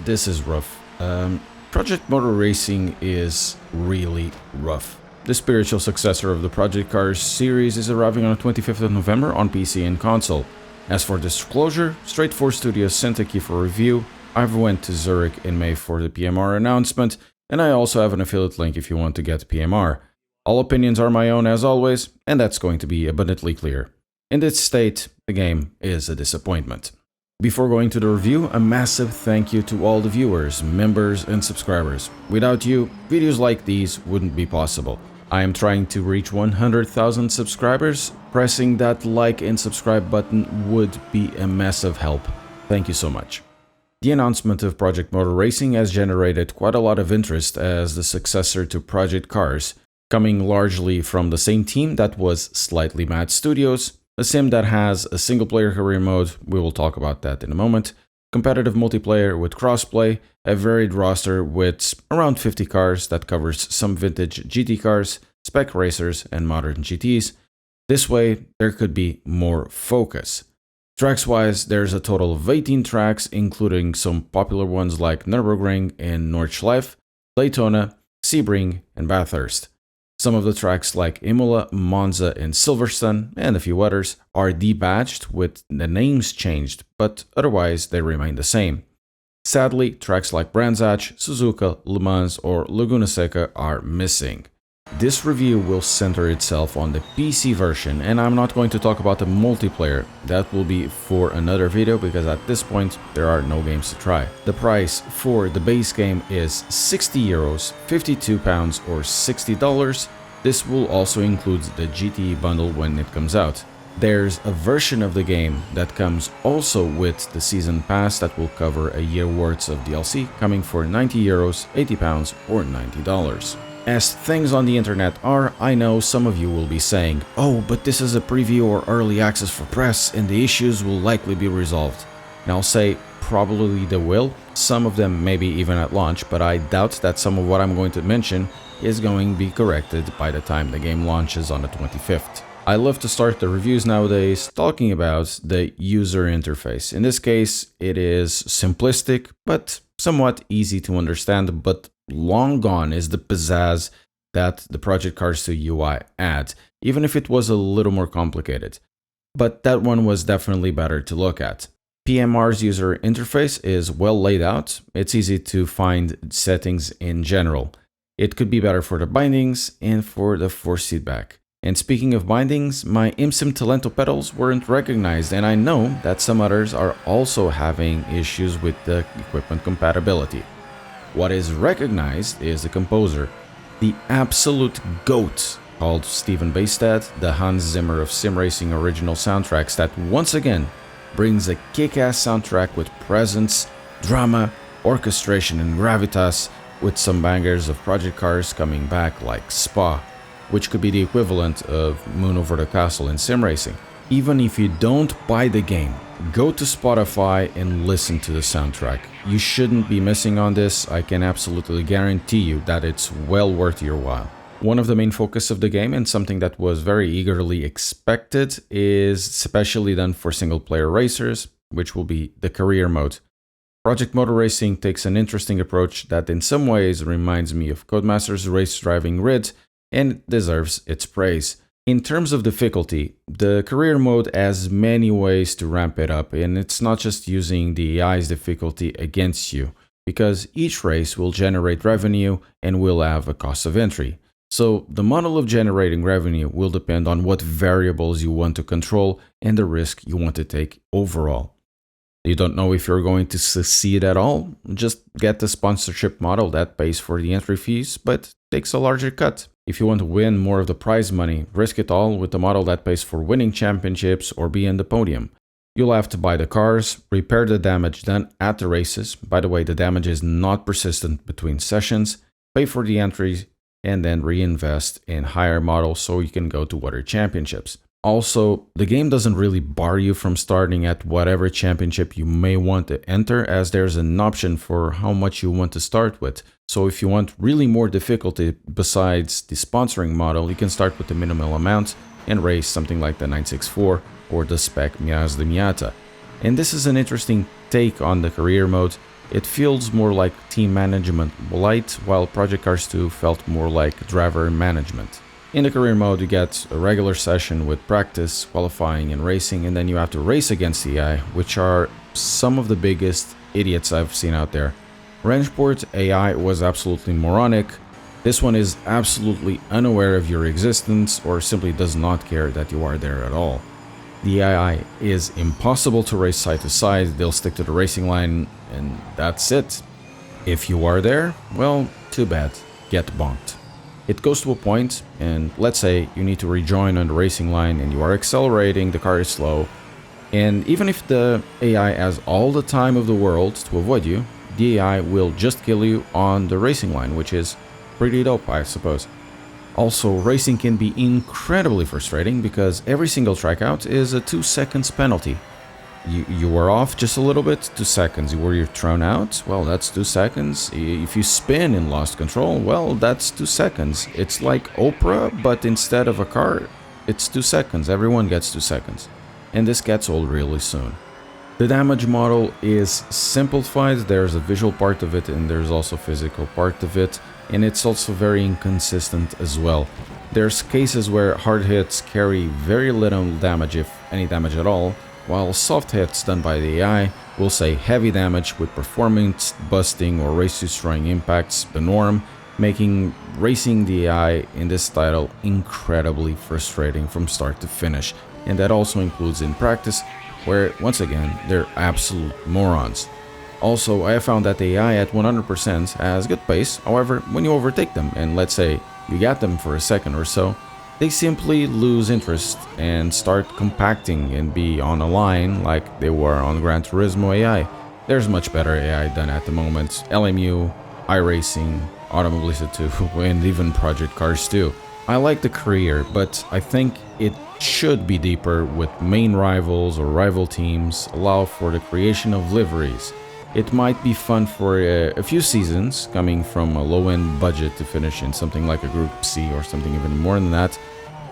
this is rough. Project Motor Racing is really rough. The spiritual successor of the Project Cars series is arriving on the 25th of November on PC and console. As for disclosure, Straight 4 Studios sent a key for review. I've went to Zurich in May for the PMR announcement, and I also have an affiliate link if you want to get PMR. All opinions are my own as always, and that's going to be abundantly clear. In this state, the game is a disappointment. Before going to the review, a massive thank you to all the viewers, members, and subscribers. Without you, videos like these wouldn't be possible. I am trying to reach 100,000 subscribers. Pressing that like and subscribe button would be a massive help. Thank you so much. The announcement of Project Motor Racing has generated quite a lot of interest as the successor to Project Cars, coming largely from the same team that was Slightly Mad Studios, a sim that has a single-player career mode, we will talk about that in a moment, competitive multiplayer with crossplay, a varied roster with around 50 cars that covers some vintage GT cars, spec racers, and modern GTs. This way, there could be more focus. Tracks-wise, there's a total of 18 tracks, including some popular ones like Nürburgring and Nordschleife, Daytona, Sebring, and Bathurst. Some of the tracks like Imola, Monza, and Silverstone, and a few others, are debadged with the names changed, but otherwise they remain the same. Sadly, tracks like Brands Hatch, Suzuka, Le Mans, or Laguna Seca are missing. This review will center itself on the PC version, and I'm not going to talk about the multiplayer. That will be for another video because at this point there are no games to try. The price for the base game is €60, £52 or $60. This will also include the GTE bundle when it comes out. There's a version of the game that comes also with the season pass that will cover a year worth of DLC, coming for €90, £80 or $90. As things on the internet are, I know some of you will be saying, "Oh, but this is a preview or early access for press and the issues will likely be resolved." And I'll say, probably they will, some of them maybe even at launch, but I doubt that some of what I'm going to mention is going to be corrected by the time the game launches on the 25th. I love to start the reviews nowadays talking about the user interface. In this case, it is simplistic, but somewhat easy to understand, but long gone is the pizzazz that the Project Cars 2 UI adds, even if it was a little more complicated. But that one was definitely better to look at. PMR's user interface is well laid out, it's easy to find settings in general. It could be better for the bindings and for the force feedback. And speaking of bindings, my ImSim Talento pedals weren't recognized, and I know that some others are also having issues with the equipment compatibility. What is recognized is the composer, the absolute GOAT called Steven Baystad, the Hans Zimmer of sim racing original soundtracks that once again brings a kick-ass soundtrack with presence, drama, orchestration, and gravitas, with some bangers of Project Cars coming back like Spa, which could be the equivalent of Moon Over the Castle in sim racing. Even if you don't buy the game, go to Spotify and listen to the soundtrack. You shouldn't be missing on this. I can absolutely guarantee you that it's well worth your while. One of the main focus of the game, and something that was very eagerly expected, is specially done for single-player racers, which will be the career mode. Project Motor Racing takes an interesting approach that in some ways reminds me of Codemasters Race Driving Grid, and it deserves its praise. In terms of difficulty, the career mode has many ways to ramp it up, and it's not just using the AI's difficulty against you, because each race will generate revenue and will have a cost of entry. So the model of generating revenue will depend on what variables you want to control and the risk you want to take overall. You don't know if you're going to succeed at all? Just get the sponsorship model that pays for the entry fees but takes a larger cut. If you want to win more of the prize money, risk it all with the model that pays for winning championships or be in the podium. You'll have to buy the cars, repair the damage done at the races. By the way, the damage is not persistent between sessions, pay for the entries, and then reinvest in higher models so you can go to other championships. Also, the game doesn't really bar you from starting at whatever championship you may want to enter, as there's an option for how much you want to start with. So if you want really more difficulty besides the sponsoring model, you can start with the minimal amount and race something like the 964 or the spec Mias de Miata. And this is an interesting take on the career mode, It feels more like team management light, while Project Cars 2 felt more like driver management. In the career mode, you get a regular session with practice, qualifying and racing, and then you have to race against the AI, which are some of the biggest idiots I've seen out there. Rangeport AI was absolutely moronic. This one is absolutely unaware of your existence or simply does not care that you are there at all. The AI is impossible to race side to side, they'll stick to the racing line and that's it. If you are there, well, too bad, get bonked. It goes to a point, and let's say you need to rejoin on the racing line and you are accelerating, the car is slow, and even if the AI has all the time of the world to avoid you, the AI will just kill you on the racing line, which is pretty dope, I suppose. Also, racing can be incredibly frustrating because every single trackout is a 2 seconds penalty. You were off just a little bit, 2 seconds. Were you thrown out? Well, that's 2 seconds. If you spin and lost control, well, that's 2 seconds. It's like Oprah, but instead of a car, it's 2 seconds. Everyone gets 2 seconds. And this gets old really soon. The damage model is simplified. There's a visual part of it and there's also a physical part of it. And it's also very inconsistent as well. There's cases where hard hits carry very little damage, if any damage at all, while soft hits done by the AI will say heavy damage with performance busting or race destroying impacts the norm, making racing the AI in this title incredibly frustrating from start to finish. And that also includes in practice, where once again they're absolute morons. Also, I have found that the AI at 100% has good pace. However, when you overtake them and let's say you got them for a second or so, they simply lose interest and start compacting and be on a line like they were on Gran Turismo AI. There's much better AI than at the moment. LMU, iRacing, Automobilista 2, and even Project Cars 2. I like the career, but I think it should be deeper with main rivals or rival teams, allow for the creation of liveries. It might be fun for a few seasons, coming from a low-end budget to finish in something like a Group C or something even more than that,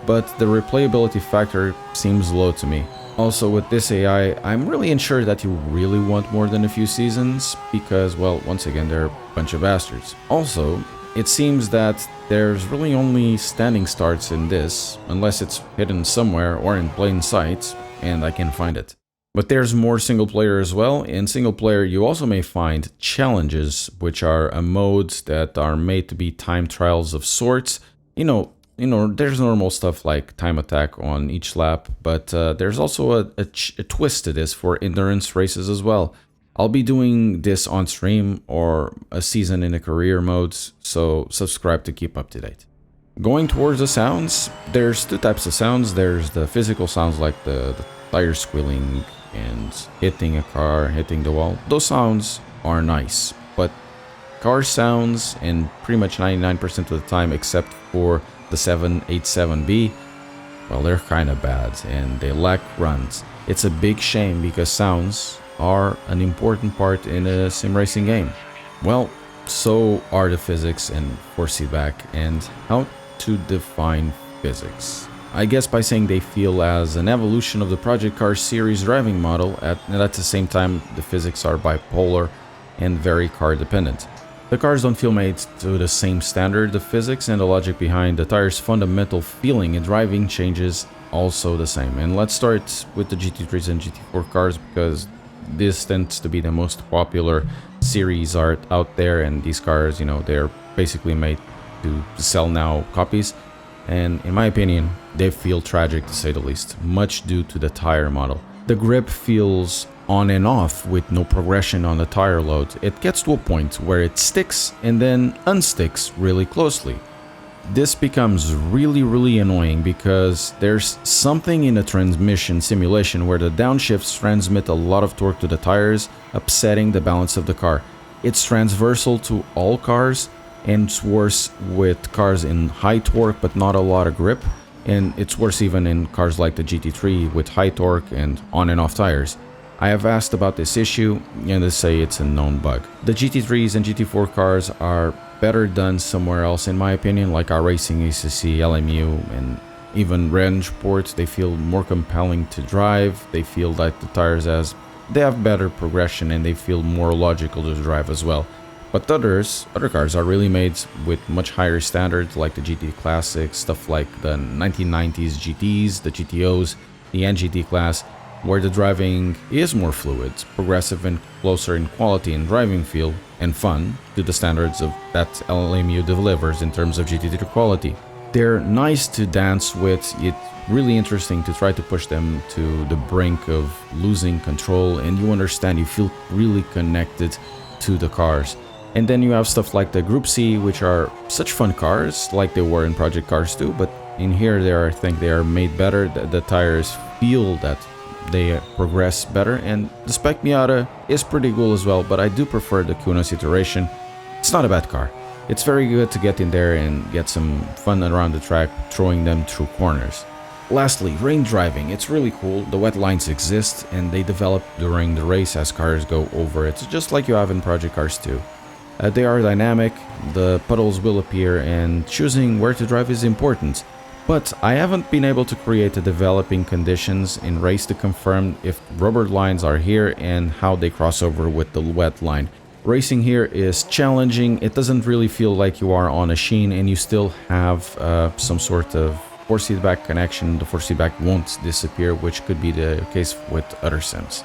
but the replayability factor seems low to me. Also, with this AI, I'm really unsure that you really want more than a few seasons, because, well, once again, they're a bunch of bastards. Also, it seems that there's really only standing starts in this, unless it's hidden somewhere or in plain sight, and I can't find it. But there's more single player as well. In single player, you also may find challenges, which are a modes that are made to be time trials of sorts. You know, there's normal stuff like time attack on each lap, but there's also a twist to this for endurance races as well. I'll be doing this on stream or a season in a career modes, so subscribe to keep up to date. Going towards the sounds, there's two types of sounds. There's the physical sounds like the tires squealing and hitting a car, hitting the wall. Those sounds are nice, but car sounds, and pretty much 99% of the time except for the 787B, well, they're kind of bad and they lack runs. It's a big shame because sounds are an important part in a sim racing game. Well, so are the physics and force feedback and how to define physics. I guess by saying they feel as an evolution of the Project Cars series driving model, and at the same time the physics are bipolar and very car dependent. The cars don't feel made to the same standard, the physics and the logic behind the tire's fundamental feeling and driving changes also the same. And let's start with the GT3s and GT4 cars because this tends to be the most popular series art out there, and these cars, they're basically made to sell now copies. And in my opinion, they feel tragic to say the least, much due to the tire model. The grip feels on and off with no progression on the tire load. It gets to a point where it sticks and then unsticks really closely. This becomes really annoying because there's something in the transmission simulation where the downshifts transmit a lot of torque to the tires, upsetting the balance of the car. It's transversal to all cars, and it's worse with cars in high torque but not a lot of grip, and it's worse even in cars like the GT3 with high torque and on and off tires. I have asked about this issue and they say it's a known bug. The GT3s and GT4 cars are better done somewhere else in my opinion, like iRacing, ACC, LMU, and even Rangeport. They feel more compelling to drive. They feel like the tires has they have better progression and they feel more logical to drive as well. But other cars are really made with much higher standards, like the GT Classics, stuff like the 1990s GTs, the GTOs, the NGT class, where the driving is more fluid, progressive and closer in quality and driving feel, and fun to the standards of that LMU delivers in terms of GT3 quality. They're nice to dance with. It's really interesting to try to push them to the brink of losing control, and you understand, you feel really connected to the cars. And then you have stuff like the Group C, which are such fun cars, like they were in Project Cars 2, but in here I think they are made better. The tires feel that they progress better, and the Spec Miata is pretty cool as well, but I do prefer the Kunos iteration. It's not a bad car. It's very good to get in there and get some fun around the track, throwing them through corners. Lastly, rain driving. It's really cool. The wet lines exist, and they develop during the race as cars go over it, just like you have in Project Cars 2. They are dynamic, the puddles will appear, and choosing where to drive is important. But I haven't been able to create the developing conditions in race to confirm if rubber lines are here and how they cross over with the wet line. Racing here is challenging. It doesn't really feel like you are on a sheen, and you still have some sort of force feedback connection. The force feedback won't disappear, which could be the case with other sims.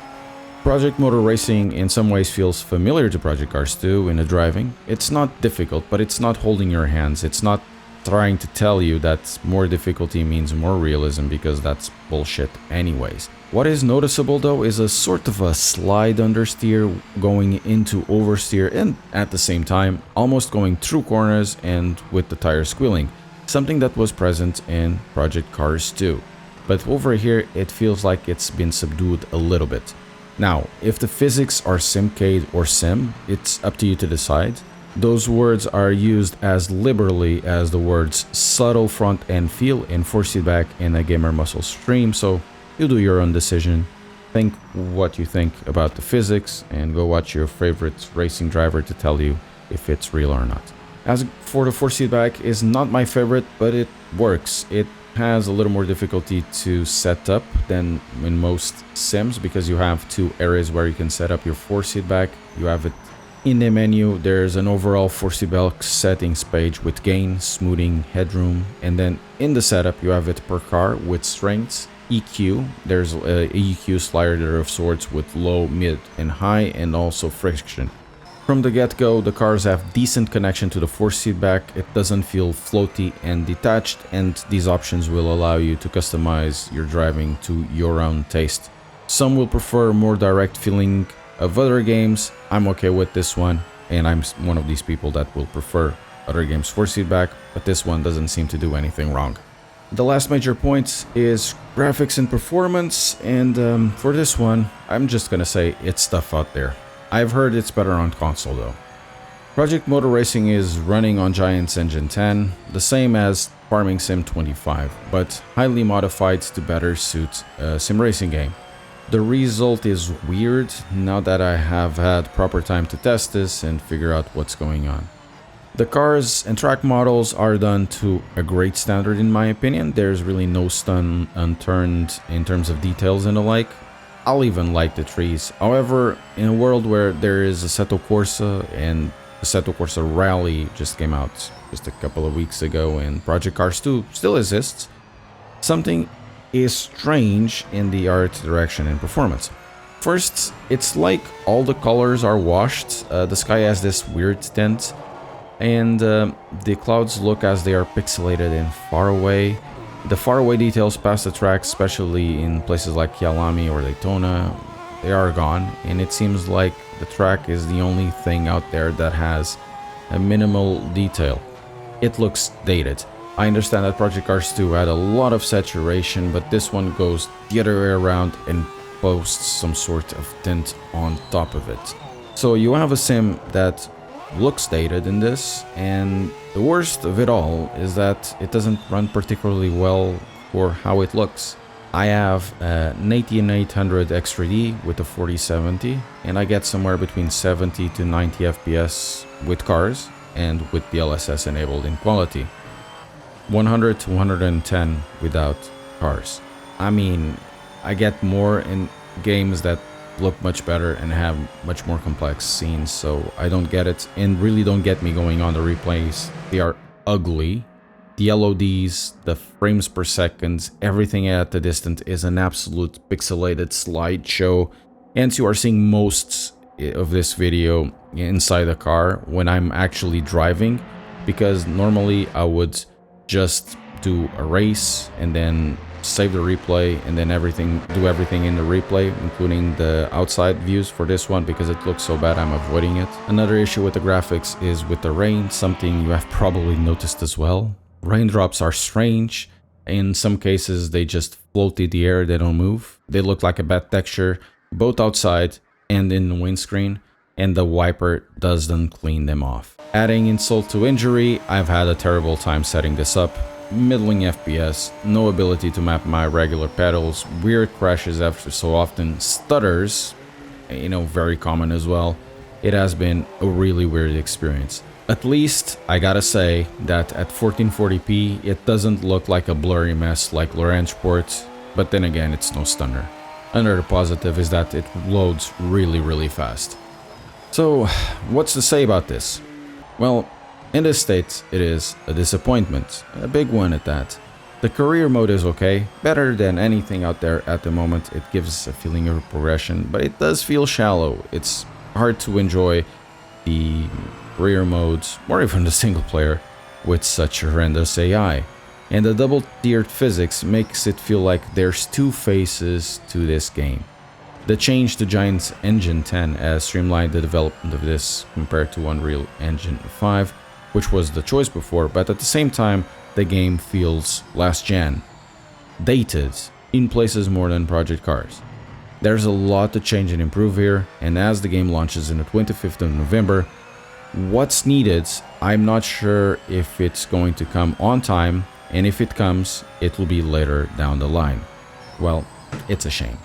Project Motor Racing in some ways feels familiar to Project Cars 2 in the driving. It's not difficult, but it's not holding your hands. It's not trying to tell you that more difficulty means more realism, because that's bullshit anyways. What is noticeable though is a sort of a slide understeer going into oversteer, and at the same time almost going through corners and with the tire squealing, something that was present in Project Cars 2. But over here it feels like it's been subdued a little bit. Now, if the physics are simcade or sim, it's up to you to decide. Those words are used as liberally as the words subtle front end feel in force feedback in a Gamer Muscle stream, so you do your own decision. Think what you think about the physics, and go watch your favorite racing driver to tell you if it's real or not. As for the force feedback, is not my favorite, but it works. It has a little more difficulty to set up than in most sims, because you have two areas where you can set up your force feedback. You have it in the menu. There's an overall force feedback settings page with gain, smoothing, headroom, and then in the setup you have it per car with strengths, EQ. There's a EQ slider of sorts with low, mid, and high, and also friction. From the get-go, the cars have decent connection to the force feedback. It doesn't feel floaty and detached, and these options will allow you to customize your driving to your own taste. Some will prefer more direct feeling of other games. I'm okay with this one, and I'm one of these people that will prefer other games' force feedback, but this one doesn't seem to do anything wrong. The last major point is graphics and performance, and for this one, I'm just gonna say it's tough out there. I've heard it's better on console though. Project Motor Racing is running on Giant's Engine 10, the same as Farming Sim 25, but highly modified to better suit a sim racing game. The result is weird now that I have had proper time to test this and figure out what's going on. The cars and track models are done to a great standard in my opinion. There's really no stone unturned in terms of details and the like. I'll even like the trees. However, in a world where there is Assetto Corsa, and Assetto Corsa Rally just came out just a couple of weeks ago, and Project Cars 2 still exists, something is strange in the art direction and performance. First, it's like all the colors are washed. The sky has this weird tint, and the clouds look as they are pixelated and far away. The faraway details past the track, especially in places like Kyalami or Daytona, they are gone, and it seems like the track is the only thing out there that has a minimal detail. It looks dated. I understand that Project Cars 2 had a lot of saturation, but this one goes the other way around and boasts some sort of tint on top of it. So you have a sim that looks dated in this, and the worst of it all is that it doesn't run particularly well for how it looks. I have an 18800 X3D with a 4070, and I get somewhere between 70 to 90 FPS with cars and with DLSS enabled in quality. 100 to 110 without cars. I mean, I get more in games that look much better and have much more complex scenes, so I don't get it, and really don't get me going on the replays. They are ugly. The LODs, the frames per second, everything at the distance is an absolute pixelated slideshow, and you are seeing most of this video inside the car when I'm actually driving, because normally I would just do a race and then save the replay and then do everything in the replay, including the outside views for this one, because it looks so bad I'm avoiding it. Another issue with the graphics is with the rain, something you have probably noticed as well. Raindrops are strange. In some cases they just float in the air, they don't move. They look like a bad texture both outside and in the windscreen, and the wiper doesn't clean them off. Adding insult to injury, I've had a terrible time setting this up. Middling FPS, no ability to map my regular pedals, weird crashes after so often, stutters, very common as well. It has been a really weird experience. At least, I gotta say that at 1440p, it doesn't look like a blurry mess like Lorange port, but then again, it's no stunner. Another positive is that it loads really fast. So, what's to say about this? Well, in this state, it is a disappointment, a big one at that. The career mode is okay, better than anything out there at the moment. It gives a feeling of progression, but it does feel shallow. It's hard to enjoy the career modes, or even the single player, with such horrendous AI. And the double-tiered physics makes it feel like there's two faces to this game. The change to Giant's Engine 10 has streamlined the development of this compared to Unreal Engine 5, which was the choice before, but at the same time, the game feels last gen, dated, in places more than Project Cars. There's a lot to change and improve here, and as the game launches on the 25th of November, what's needed, I'm not sure if it's going to come on time, and if it comes, it will be later down the line. Well, it's a shame.